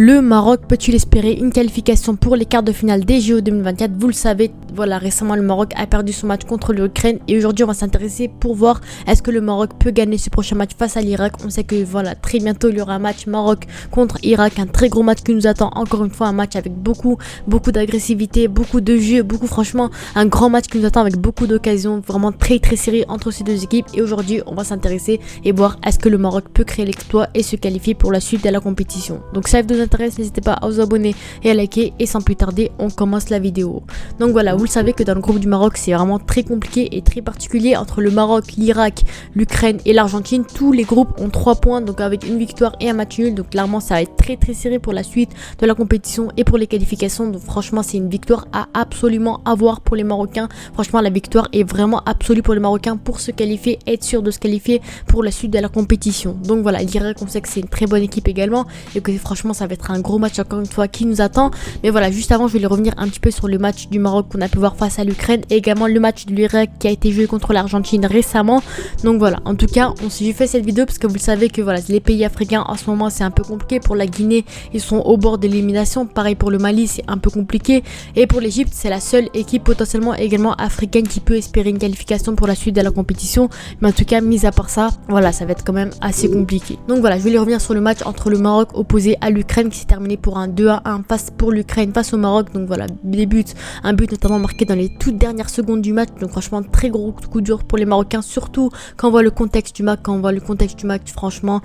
Le Maroc peut-il espérer une qualification pour les quarts de finale des JO 2024? Vous le savez, voilà, récemment le Maroc a perdu son match contre l'Ukraine et aujourd'hui on va s'intéresser pour voir est-ce que le Maroc peut gagner ce prochain match face à l'Irak. On sait que voilà, très bientôt il y aura un match Maroc contre Irak, un très gros match qui nous attend, encore une fois un match avec beaucoup d'agressivité, beaucoup de jeu, franchement un grand match qui nous attend avec beaucoup d'occasions, vraiment très serré entre ces deux équipes. Et aujourd'hui on va s'intéresser et voir est-ce que le Maroc peut créer l'exploit et se qualifier pour la suite de la compétition. Donc si ça vous intéresse, n'hésitez pas à vous abonner et à liker, et sans plus tarder on commence la vidéo. Donc voilà, vous le savez que dans le groupe du Maroc c'est vraiment très compliqué et très particulier entre le Maroc, l'Irak, l'Ukraine et l'Argentine. Tous les groupes ont 3 points, donc avec une victoire et un match nul, donc clairement ça va être très serré pour la suite de la compétition et pour les qualifications. Donc franchement c'est une victoire à absolument avoir pour les Marocains. Franchement la victoire est vraiment absolue pour les Marocains pour se qualifier, être sûr de se qualifier pour la suite de la compétition. Donc voilà, l'Irak on sait que c'est une très bonne équipe également et que franchement ça va être un gros match encore une fois qui nous attend. Mais voilà, juste avant je vais revenir un petit peu sur le match du Maroc qu'on a pu voir face à l'Ukraine et également le match de l'Irak qui a été joué contre l'Argentine récemment. Donc voilà, en tout cas j'ai fait cette vidéo parce que vous le savez que voilà, les pays africains en ce moment c'est un peu compliqué. Pour la Guinée ils sont au bord de l'élimination, pareil pour le Mali c'est un peu compliqué, et pour l'Égypte c'est la seule équipe potentiellement également africaine qui peut espérer une qualification pour la suite de la compétition. Mais en tout cas mis à part ça, voilà, ça va être quand même assez compliqué. Donc voilà, je vais revenir sur le match entre le Maroc opposé à l'Ukraine qui s'est terminé pour un 2-1 face pour l'Ukraine face au Maroc. Donc voilà, des buts, un but notamment marqué dans les toutes dernières secondes du match. Donc franchement très gros coup dur pour les Marocains, surtout quand on voit le contexte du match. Franchement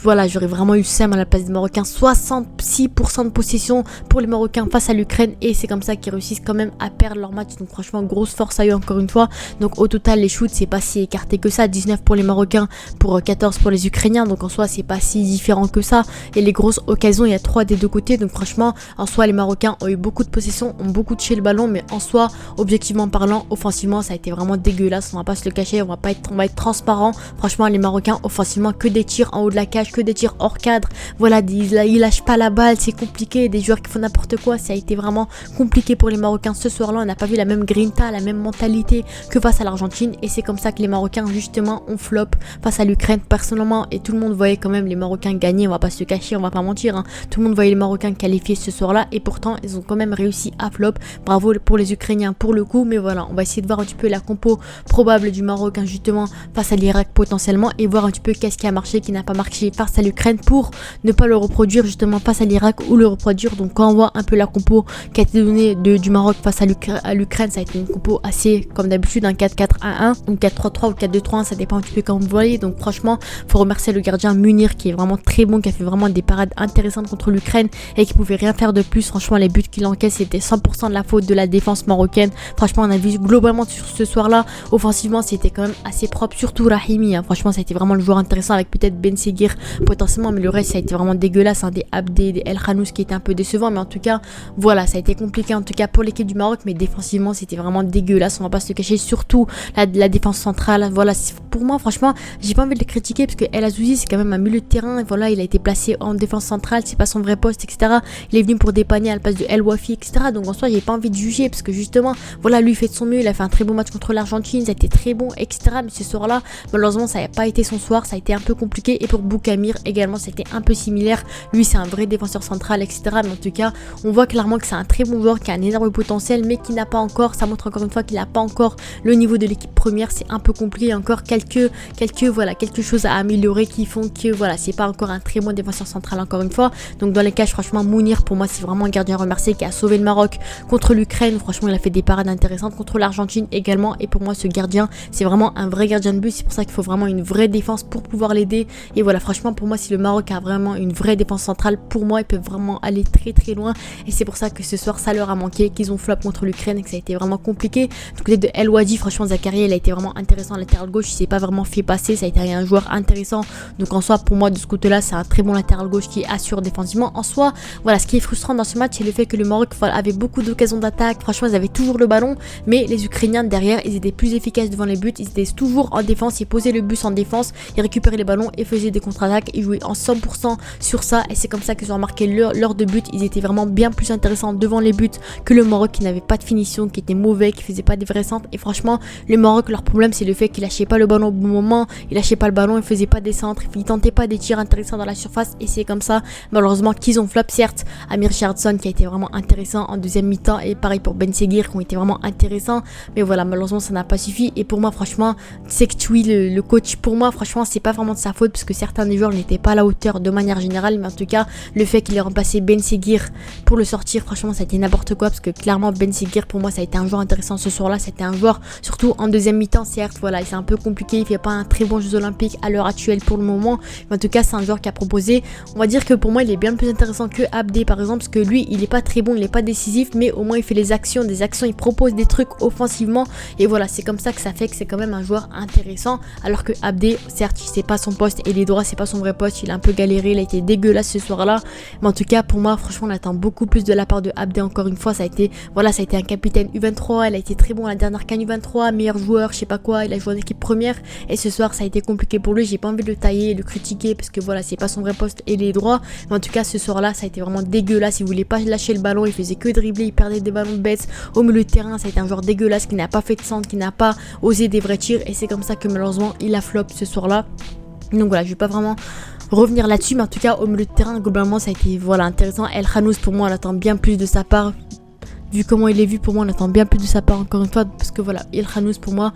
voilà, j'aurais vraiment eu seum à la place des Marocains. 66% de possession pour les Marocains face à l'Ukraine, et c'est comme ça qu'ils réussissent quand même à perdre leur match. Donc franchement grosse force à eux encore une fois. Donc au total les shoots c'est pas si écarté que ça, 19 pour les Marocains pour 14 pour les Ukrainiens, donc en soi c'est pas si différent que ça. Et les grosses occasions, il y a 3 des deux côtés, donc franchement en soi les Marocains ont eu beaucoup de possession, ont beaucoup touché le ballon, mais en soi objectivement parlant, offensivement ça a été vraiment dégueulasse, on va pas se le cacher, on va être transparent. Franchement les Marocains offensivement que des tirs en haut de la cage, que des tirs hors cadre, voilà, ils lâchent pas la balle, c'est compliqué, des joueurs qui font n'importe quoi. Ça a été vraiment compliqué pour les Marocains ce soir là. On n'a pas vu la même grinta, la même mentalité que face à l'Argentine, et c'est comme ça que les Marocains justement ont flop face à l'Ukraine personnellement. Et tout le monde voyait quand même les Marocains gagner, on va pas se cacher, on va pas mentir, hein. Tout le monde voyait les Marocains qualifiés ce soir là, et pourtant ils ont quand même réussi à flop. Bravo pour les Ukrainiens pour le coup. Mais voilà, on va essayer de voir un petit peu la compo probable du Maroc justement face à l'Irak potentiellement, et voir un petit peu qu'est-ce qui a marché, qui n'a pas marché face à l'Ukraine, pour ne pas le reproduire justement face à l'Irak, ou le reproduire. Donc quand on voit un peu la compo qui a été donnée du Maroc face à l'Ukraine, ça a été une compo assez comme d'habitude, un 4-4-1-1 ou 4-3-3 ou 4-2-3-1, ça dépend un petit peu comme vous voyez. Donc franchement faut remercier le gardien Munir qui est vraiment très bon, qui a fait vraiment des parades intéressantes contre l'Ukraine et qui pouvait rien faire de plus. Franchement les buts qu'il encaisse c'était 100% de la faute de la défense marocaine. Franchement on a vu globalement sur ce soir là, offensivement c'était quand même assez propre, surtout Rahimi, hein. Franchement ça a été vraiment le joueur intéressant, avec peut-être Ben Seguir potentiellement, mais le reste ça a été vraiment dégueulasse, hein. Des Abdé, des El Khanous qui étaient un peu décevants, mais en tout cas voilà, ça a été compliqué en tout cas pour l'équipe du Maroc. Mais défensivement c'était vraiment dégueulasse, on va pas se le cacher, surtout la défense centrale. Voilà, pour moi franchement j'ai pas envie de le critiquer parce que El Azouzi c'est quand même un milieu de terrain, et voilà, il a été placé en défense centrale, c'est pas son vrai poste, etc. Il est venu pour dépanner à la place de El Wafi, etc. Donc en soi j'ai pas envie de juger parce que justement voilà, lui il fait de son mieux, il a fait un très bon match contre l'Argentine, ça a été très bon, etc. Mais ce soir là malheureusement ça n'a pas été son soir, ça a été un peu compliqué. Et pour Boukamir également c'était un peu similaire, lui c'est un vrai défenseur central, etc. Mais en tout cas on voit clairement que c'est un très bon joueur qui a un énorme potentiel, mais qui n'a pas encore, ça montre encore une fois qu'il n'a pas encore le niveau de l'équipe première. C'est un peu compliqué, encore quelques choses à améliorer qui font que voilà, c'est pas encore un très bon défenseur central encore une fois. Donc dans les cages franchement Mounir pour moi c'est vraiment un gardien remercié qui a sauvé le Maroc contre l'Ukraine. Franchement il a fait des parades intéressantes contre l'Argentine également, et pour moi ce gardien c'est vraiment un vrai gardien de but. C'est pour ça qu'il faut vraiment une vraie défense pour pouvoir l'aider. Et voilà, franchement pour moi si le Maroc a vraiment une vraie défense centrale, pour moi ils peuvent vraiment aller très loin, et c'est pour ça que ce soir ça leur a manqué, qu'ils ont flop contre l'Ukraine et que ça a été vraiment compliqué. Du côté de El Wadi franchement Zakaria il a été vraiment intéressant à latéral gauche, il s'est pas vraiment fait passer, ça a été un joueur intéressant. Donc en soi pour moi de ce côté là c'est un très bon latéral gauche qui assure défensivement. En soi voilà, ce qui est frustrant dans ce match c'est le fait que le Maroc avait beaucoup d'occasions d'attaque, franchement ils avaient toujours le ballon, mais les Ukrainiens derrière ils étaient plus efficaces devant les buts, ils étaient toujours en défense, ils posaient le bus en défense, ils récupéraient les ballons et faisaient des contre-attaques, ils jouaient en 100% sur ça, et c'est comme ça qu'ils ont marqué leur de but. Ils étaient vraiment bien plus intéressants devant les buts que le Maroc qui n'avait pas de finition, qui était mauvais, qui faisait pas des vrais centres. Et franchement le Maroc, leur problème c'est le fait qu'ils lâchaient pas le ballon au bon moment, ils lâchaient pas le ballon, ils faisaient pas des centres, ils tentaient pas des tirs intéressants dans la surface, et c'est comme ça malheureusement qu'ils ont flop. Certes, Amir Richardson qui a été vraiment intéressant en deuxième mi-temps et pareil pour Ben Seguir qui ont été vraiment intéressants, mais voilà, malheureusement ça n'a pas suffi. Et pour moi franchement, Sektioui le coach, pour moi franchement c'est pas vraiment de sa faute parce que certains des joueurs n'étaient pas à la hauteur de manière générale, mais en tout cas le fait qu'il ait remplacé Ben Seguir pour le sortir, franchement ça a été n'importe quoi, parce que clairement Ben Seguir pour moi ça a été un joueur intéressant ce soir là. C'était un joueur surtout en deuxième mi-temps, certes voilà c'est un peu compliqué, il fait pas un très bon Jeux Olympiques à l'heure actuelle pour le moment, mais en tout cas c'est un joueur qui a proposé, on va dire que pour moi il est bien plus intéressant que Abdé par exemple, parce que lui il est pas très bon, il est pas décisif, mais au moins il fait des actions, il propose des trucs offensivement, et voilà c'est comme ça que ça fait que c'est quand même un joueur intéressant, alors que Abdé certes c'est pas son poste et les droits c'est pas son vrai poste, il a un peu galéré, il a été dégueulasse ce soir là, mais en tout cas pour moi franchement on attend beaucoup plus de la part de Abdé. Encore une fois ça a été un capitaine U23, il a été très bon à la dernière CAN U23, meilleur joueur je sais pas quoi, il a joué en équipe première, et ce soir ça a été compliqué pour lui, j'ai pas envie de le tailler et de le critiquer parce que voilà c'est pas son vrai poste et les droits, mais en tout cas ce soir là ça a été vraiment dégueulasse, il voulait pas lâcher le ballon, il faisait que dribbler, il perdait des ballons bêtes au milieu de terrain, ça a été un joueur dégueulasse qui n'a pas fait de centre, qui n'a pas osé des vrais tirs, et c'est comme ça que malheureusement il a flop ce soir là. Donc voilà, je vais pas vraiment revenir là-dessus, mais en tout cas au milieu de terrain globalement ça a été intéressant. El Khanouz pour moi on attend bien plus de sa part, vu comment il est vu, pour moi on attend bien plus de sa part encore une fois, parce que voilà El Khanouz pour moi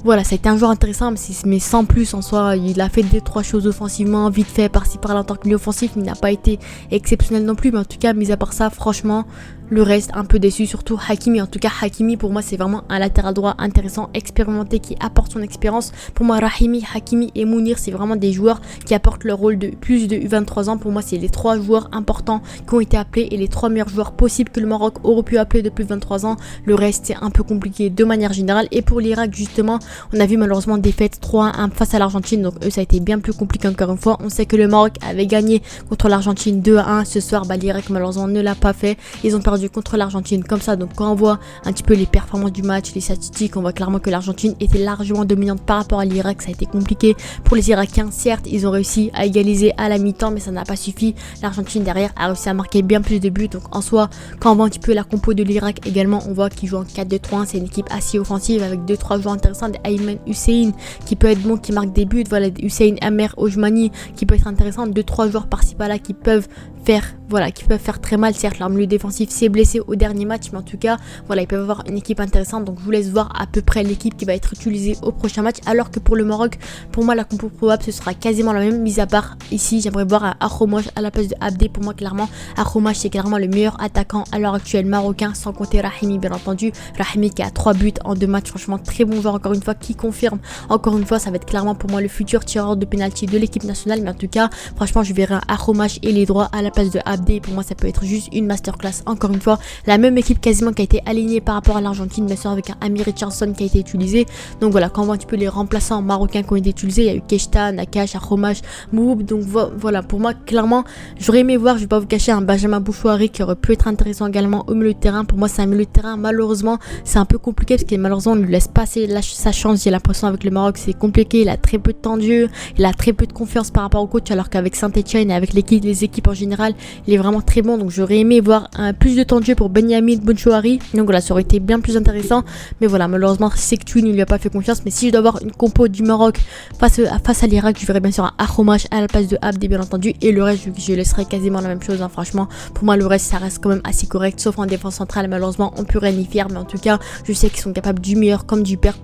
ça a été un joueur intéressant, mais sans plus en soi. Il a fait 2-3 choses offensivement vite fait par-ci par-là en tant que milieu offensif, il n'a pas été exceptionnel non plus, mais en tout cas mis à part ça franchement le reste un peu déçu, surtout Hakimi. En tout cas Hakimi pour moi c'est vraiment un latéral droit intéressant, expérimenté, qui apporte son expérience. Pour moi Rahimi, Hakimi et Mounir c'est vraiment des joueurs qui apportent leur rôle de plus de U23 ans. Pour moi c'est les 3 joueurs importants qui ont été appelés et les 3 meilleurs joueurs possibles que le Maroc aurait pu appeler de plus de 23 ans. Le reste c'est un peu compliqué de manière générale. Et pour l'Irak justement on a vu malheureusement défaite 3-1 face à l'Argentine, donc eux ça a été bien plus compliqué encore une fois. On sait que le Maroc avait gagné contre l'Argentine 2-1 ce soir, l'Irak malheureusement ne l'a pas fait, ils ont perdu contre l'Argentine comme ça. Donc quand on voit un petit peu les performances du match, les statistiques, on voit clairement que l'Argentine était largement dominante par rapport à l'Irak. Ça a été compliqué pour les Irakiens, certes ils ont réussi à égaliser à la mi-temps, mais ça n'a pas suffi. L'Argentine derrière a réussi à marquer bien plus de buts, donc en soi quand on voit un petit peu la compo de l'Irak également, on voit qu'ils jouent en 4-2-3-1, c'est une équipe assez offensive avec 2-3 joueurs intéressants, Ayman Hussein qui peut être bon, qui marque des buts, Hussein Amer Ojmani qui peut être intéressant, 2-3 joueurs par-ci par-là qui peuvent faire très mal. Certes leur milieu défensif s'est blessé au dernier match, mais en tout cas ils peuvent avoir une équipe intéressante, donc je vous laisse voir à peu près l'équipe qui va être utilisée au prochain match. Alors que pour le Maroc, pour moi la compo probable ce sera quasiment la même, mis à part ici j'aimerais voir un Akhromach à la place de Abdé. Pour moi clairement Akhromach c'est clairement le meilleur attaquant à l'heure actuelle marocain, sans compter Rahimi bien entendu. Rahimi qui a 3 buts en 2 matchs, franchement très bon joueur encore une fois, qui confirme encore une fois ça va être clairement pour moi le futur tireur de pénalty de l'équipe nationale. Mais en tout cas franchement je verrai un Akhromach et les droits à la place de Abdé. Pour moi ça peut être juste une masterclass. Encore une fois la même équipe quasiment qui a été alignée par rapport à l'Argentine, bien sûr avec un Amir Richardson qui a été utilisé. Donc voilà, quand on voit un petit peu les remplaçants marocains qui ont été utilisés, il y a eu Keshta, Nakash, Akhromach, Moub. Donc voilà, pour moi clairement j'aurais aimé voir, je vais pas vous cacher, un Benjamin Bouchouari qui aurait pu être intéressant également au milieu de terrain. Pour moi c'est un milieu de terrain, malheureusement c'est un peu compliqué parce que malheureusement on ne lui laisse pas sa chance. J'ai l'impression avec le Maroc c'est compliqué, il a très peu de temps de jeu, il a très peu de confiance par rapport au coach, alors qu'avec Saint-Etienne et avec les équipes en général il est vraiment très bon. Donc j'aurais aimé voir plus de temps de jeu pour Benjamin Bouchouari, donc voilà ça aurait été bien plus intéressant. Mais voilà malheureusement Sektioui ne lui a pas fait confiance. Mais si je dois avoir une compo du Maroc face à l'Irak, je verrais bien sûr un Akhromach à la place de Abdé bien entendu, et le reste je laisserai quasiment la même chose, franchement pour moi le reste ça reste quand même assez correct, sauf en défense centrale malheureusement on peut rien y faire. Mais en tout cas je sais qu'ils sont capables du meilleur comme du pire.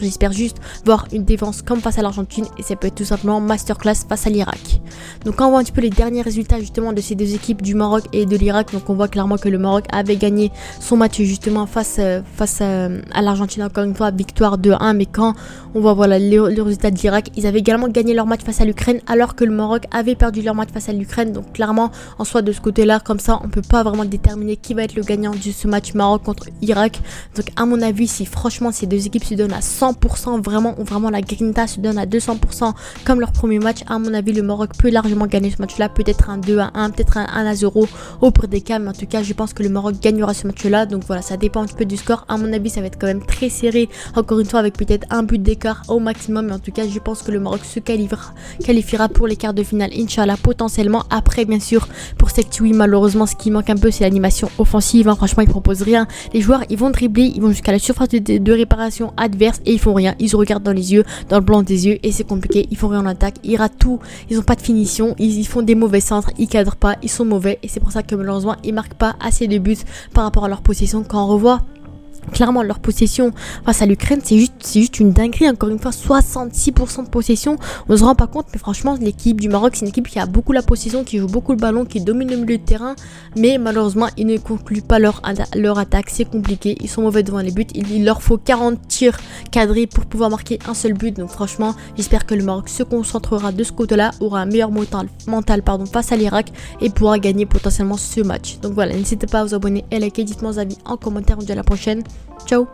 J'espère juste voir une défense comme face à l'Argentine, et ça peut être tout simplement masterclass face à l'Irak. Donc quand on voit un petit peu les derniers résultats justement de ces deux équipes du Maroc et de l'Irak, donc on voit clairement que le Maroc avait gagné son match justement face à l'Argentine, encore une fois victoire 2-1. Mais quand on voit les résultats de l'Irak, ils avaient également gagné leur match face à l'Ukraine, alors que le Maroc avait perdu leur match face à l'Ukraine. Donc clairement en soi de ce côté là, comme ça on peut pas vraiment déterminer qui va être le gagnant de ce match Maroc contre Irak. Donc à mon avis si franchement ces deux équipes se donnent à 100%, vraiment la grinta se donne à 200% comme leur premier match, à mon avis le Maroc peut largement gagner ce match là, peut-être un 2-1, peut-être un 1-0 au pire des cas, mais en tout cas je pense que le Maroc gagnera ce match là. Donc voilà, ça dépend un petit peu du score, à mon avis ça va être quand même très serré, encore une fois avec peut-être un but d'écart au maximum, mais en tout cas je pense que le Maroc se qualifiera pour les quarts de finale Inch'Allah potentiellement. Après bien sûr pour Sektioui malheureusement ce qui manque un peu c'est l'animation offensive, franchement ils proposent rien, les joueurs ils vont dribbler, ils vont jusqu'à la surface de réparation camp adverse et ils font rien. Ils se regardent dans les yeux, dans le blanc des yeux et c'est compliqué. Ils font rien en attaque, ils ratent tout, ils ont pas de finition, ils font des mauvais centres, ils cadrent pas, ils sont mauvais et c'est pour ça que malheureusement ils marquent pas assez de buts par rapport à leur possession. Quand on revoit clairement leur possession face à l'Ukraine, c'est juste une dinguerie. Encore une fois, 66% de possession, on se rend pas compte, mais franchement l'équipe du Maroc, c'est une équipe qui a beaucoup la possession, qui joue beaucoup le ballon, qui domine le milieu de terrain, mais malheureusement ils ne concluent pas leur attaque. C'est compliqué, ils sont mauvais devant les buts, il leur faut 40 tirs cadrés pour pouvoir marquer un seul but. Donc franchement j'espère que le Maroc se concentrera de ce côté là, aura un meilleur mental face à l'Irak et pourra gagner potentiellement ce match. Donc voilà, n'hésitez pas à vous abonner et liker, dites-moi vos avis en commentaire. On se dit à la prochaine. Ciao.